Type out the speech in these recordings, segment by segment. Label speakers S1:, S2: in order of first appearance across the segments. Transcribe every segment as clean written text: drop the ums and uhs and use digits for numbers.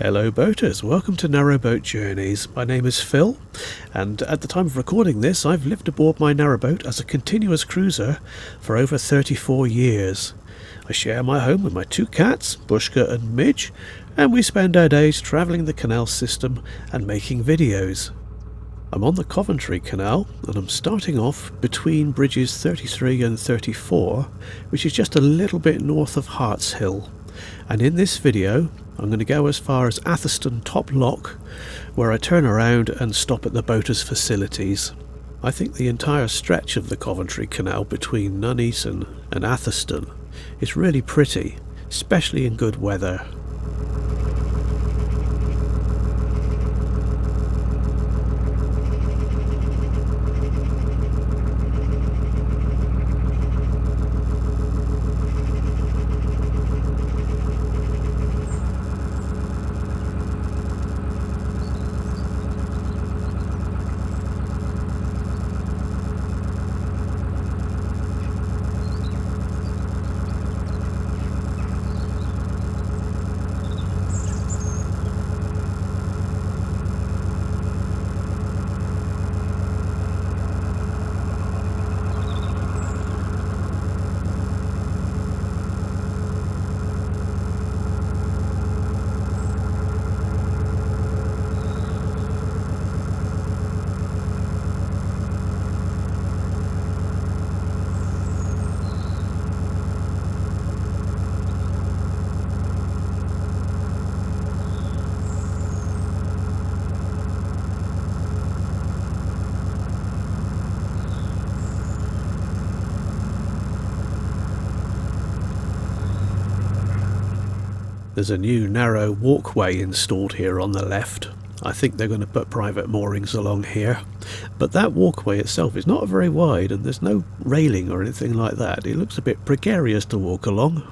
S1: Hello boaters, welcome to Narrowboat Journeys. My name is Phil, and at the time of recording this I've lived aboard my narrowboat as a continuous cruiser for over 34 years. I share my home with my two cats, Bushka and Midge, and we spend our days travelling the canal system and making videos. I'm on the Coventry Canal and I'm starting off between bridges 33 and 34, which is just a little bit north of Hartshill. And in this video I'm going to go as far as Atherstone Top Lock, where I turn around and stop at the boaters' facilities. I think the entire stretch of the Coventry Canal between Nuneaton and Atherstone is really pretty, especially in good weather. There's a new narrow walkway installed here on the left. I think they're going to put private moorings along here. But that walkway itself is not very wide and there's no railing or anything like that. It looks a bit precarious to walk along.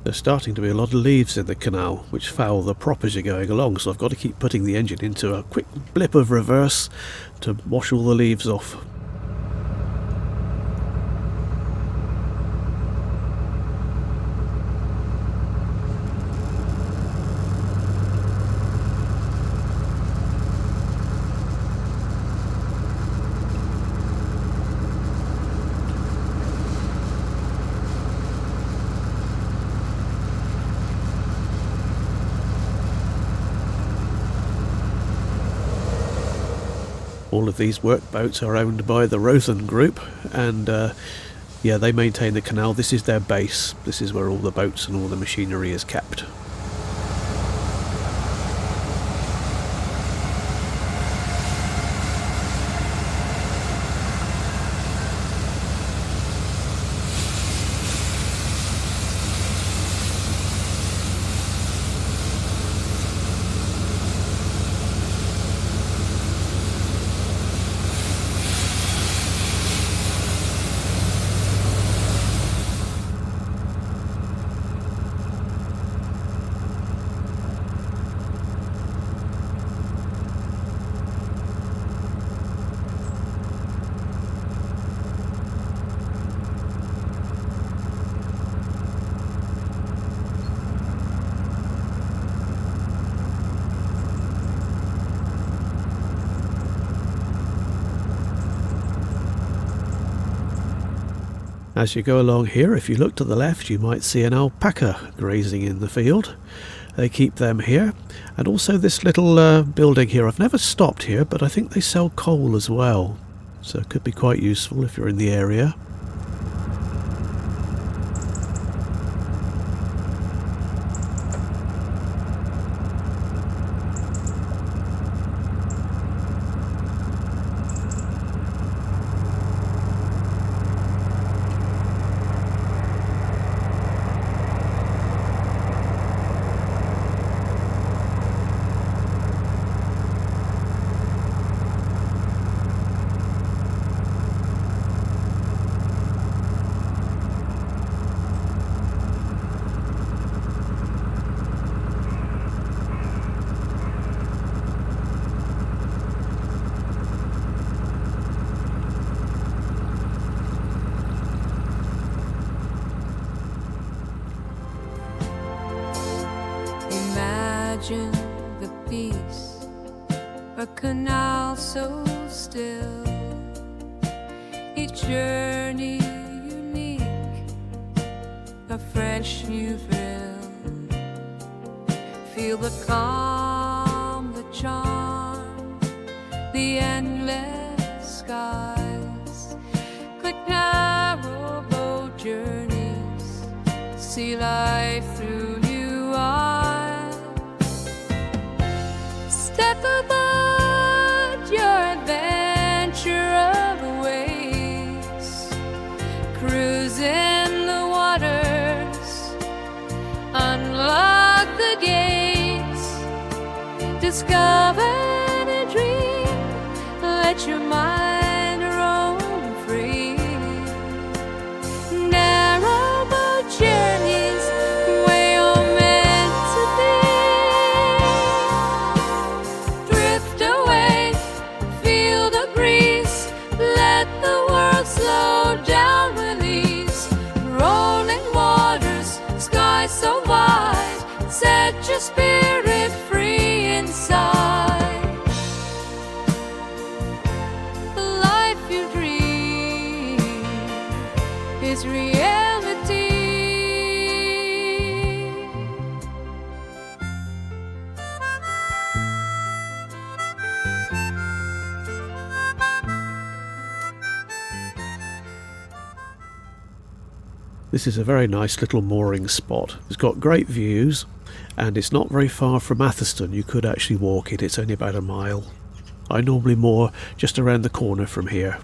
S1: There's starting to be a lot of leaves in the canal, which foul the prop as you're going along, so I've got to keep putting the engine into a quick blip of reverse to wash all the leaves off. All of these workboats are owned by the Rothen Group, and yeah, they maintain the canal. This is their base. This is where all the boats and all the machinery is kept. As you go along here, if you look to the left, you might see an alpaca grazing in the field. They keep them here. And also this little building here. I've never stopped here, but I think they sell coal as well. So it could be quite useful if you're in the area.
S2: Imagine the peace, a canal so still, each journey unique, a fresh new thrill. Feel the calm, the charm, the endless skies. Click narrowboat journeys, see life through new eyes. Step aboard your adventure awaits, cruise in the waters, unlock the gates, discover a dream, let your mind roam free. Narrowboat journeys where you're meant to be. Drift away, feel the breeze, let the world slow down, release. Rolling waters, sky so wide, set your spirit free inside. The life you dream is reality.
S1: This is a very nice little mooring spot. It's got great views and it's not very far from Atherstone. You could actually walk it, it's only about a mile. I normally moor just around the corner from here.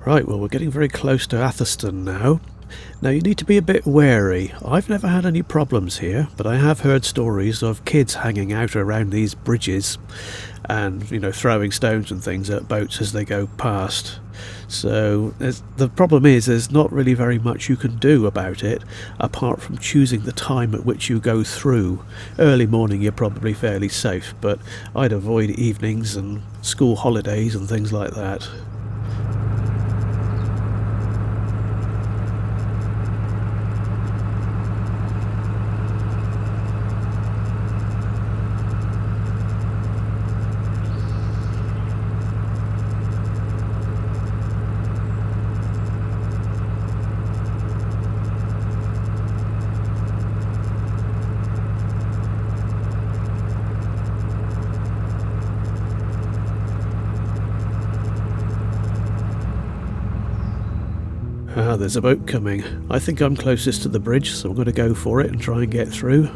S1: Right, well, we're getting very close to Atherstone now. Now, you need to be a bit wary. I've never had any problems here, but I have heard stories of kids hanging out around these bridges and, throwing stones and things at boats as they go past. So the problem is there's not really very much you can do about it apart from choosing the time at which you go through. Early morning you're probably fairly safe, but I'd avoid evenings and school holidays and things like that. Ah, there's a boat coming. I think I'm closest to the bridge, so I'm going to go for it and try and get through.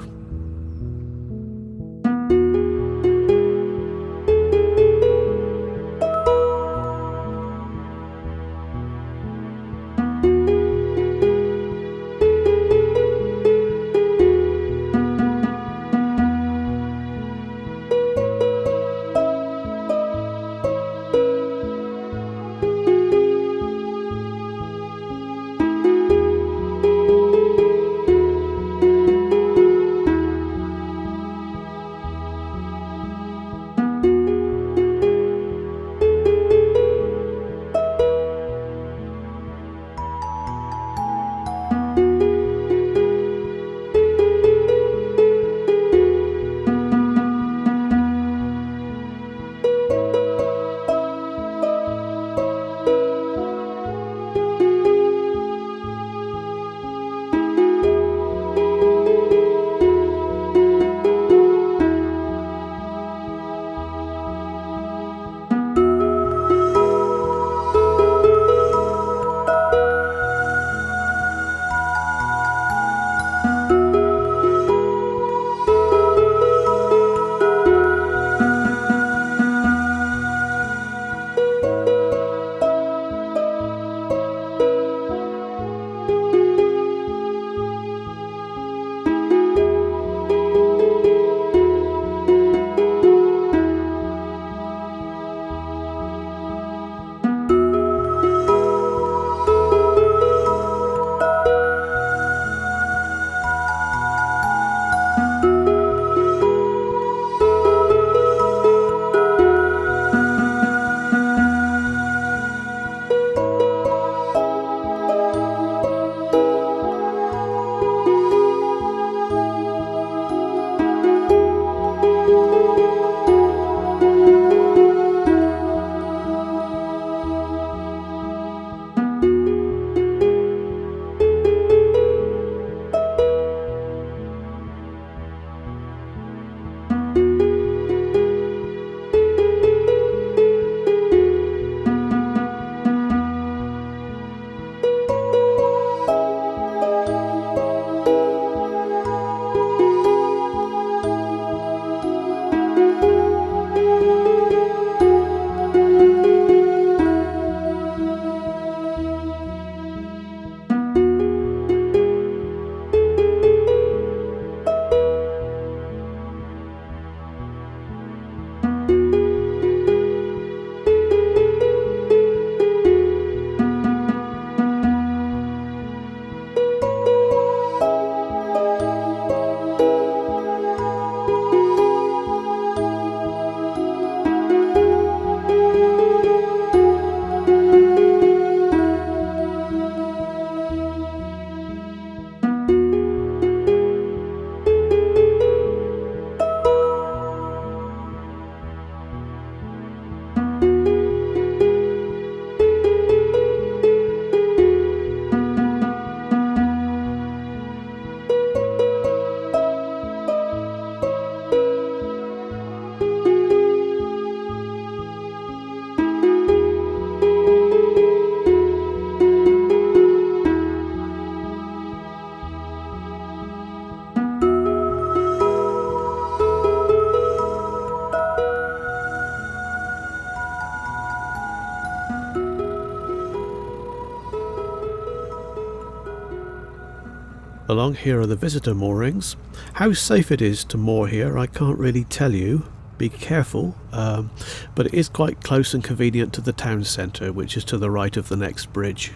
S1: Along here are the visitor moorings. How safe it is to moor here I can't really tell you. Be careful, but it is quite close and convenient to the town centre, which is to the right of the next bridge.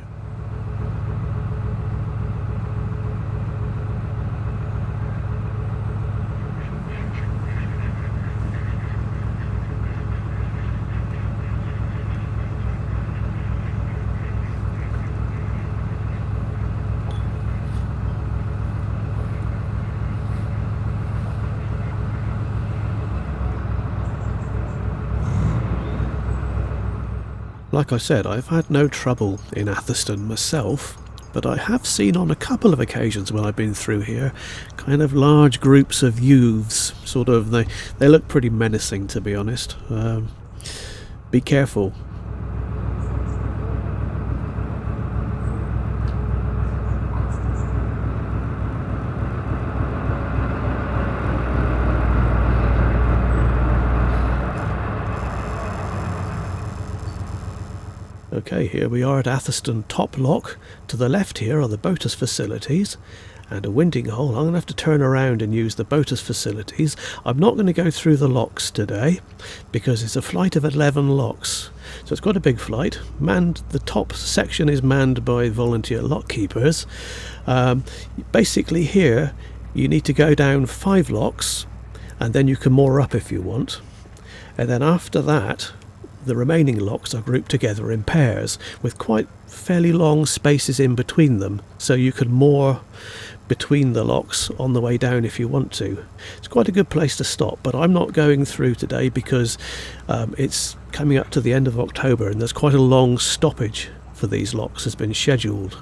S1: Like I said, I've had no trouble in Atherstone myself, but I have seen on a couple of occasions when I've been through here kind of large groups of youths. Sort of, they look pretty menacing, to be honest. Be careful. Okay, here we are at Atherstone Top Lock. To the left here are the boaters' facilities and a winding hole. I'm going to have to turn around and use the boaters' facilities. I'm not going to go through the locks today because it's a flight of 11 locks. So it's quite a big flight. The top section is manned by volunteer lock keepers. Basically here you need to go down 5 locks and then you can moor up if you want. And then after that, the remaining locks are grouped together in pairs with quite fairly long spaces in between them, so you can moor between the locks on the way down if you want to. It's quite a good place to stop, but I'm not going through today because it's coming up to the end of October and there's quite a long stoppage for these locks has been scheduled.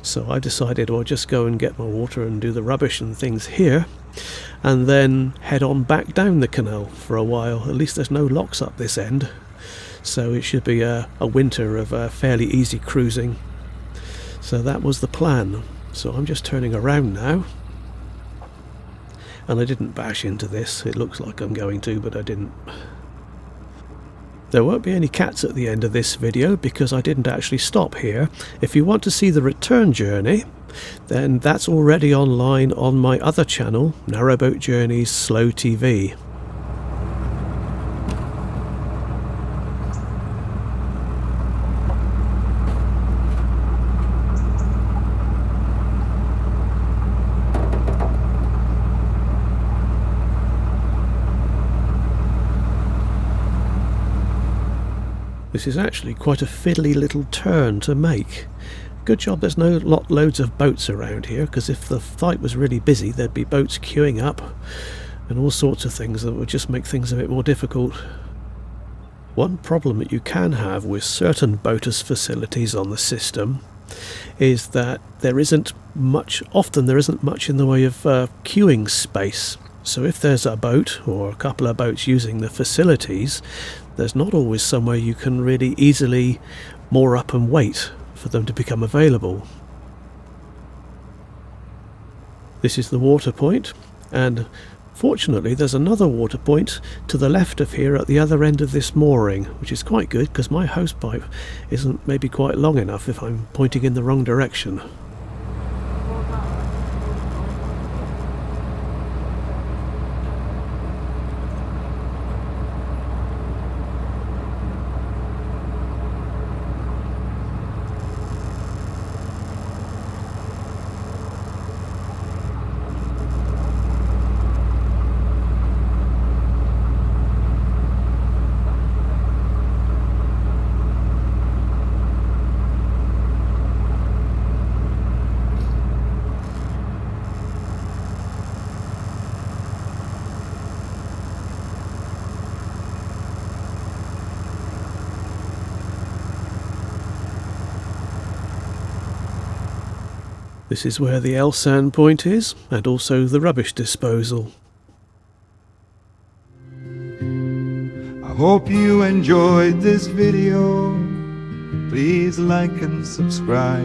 S1: So I decided I'll just go and get my water and do the rubbish and things here and then head on back down the canal for a while. At least there's no locks up this end. So it should be a winter of fairly easy cruising. So that was the plan. So I'm just turning around now. And I didn't bash into this. It looks like I'm going to, but I didn't. There won't be any cats at the end of this video because I didn't actually stop here. If you want to see the return journey, then that's already online on my other channel, Narrowboat Journey Slow TV. This is actually quite a fiddly little turn to make. Good job there's no loads of boats around here, because if the flight was really busy there'd be boats queuing up and all sorts of things that would just make things a bit more difficult. One problem that you can have with certain boaters' facilities on the system is that there isn't much in the way of queuing space. So if there's a boat or a couple of boats using the facilities, there's not always somewhere you can really easily moor up and wait for them to become available. This is the water point, and fortunately there's another water point to the left of here at the other end of this mooring, which is quite good because my hosepipe isn't maybe quite long enough if I'm pointing in the wrong direction. This is where the L-sand point is, and also the rubbish disposal.
S3: I hope you enjoyed this video. Please like and subscribe.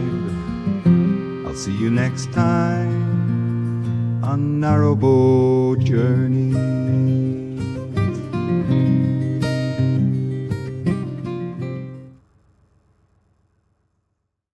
S3: I'll see you next time on Narrowboat Journey.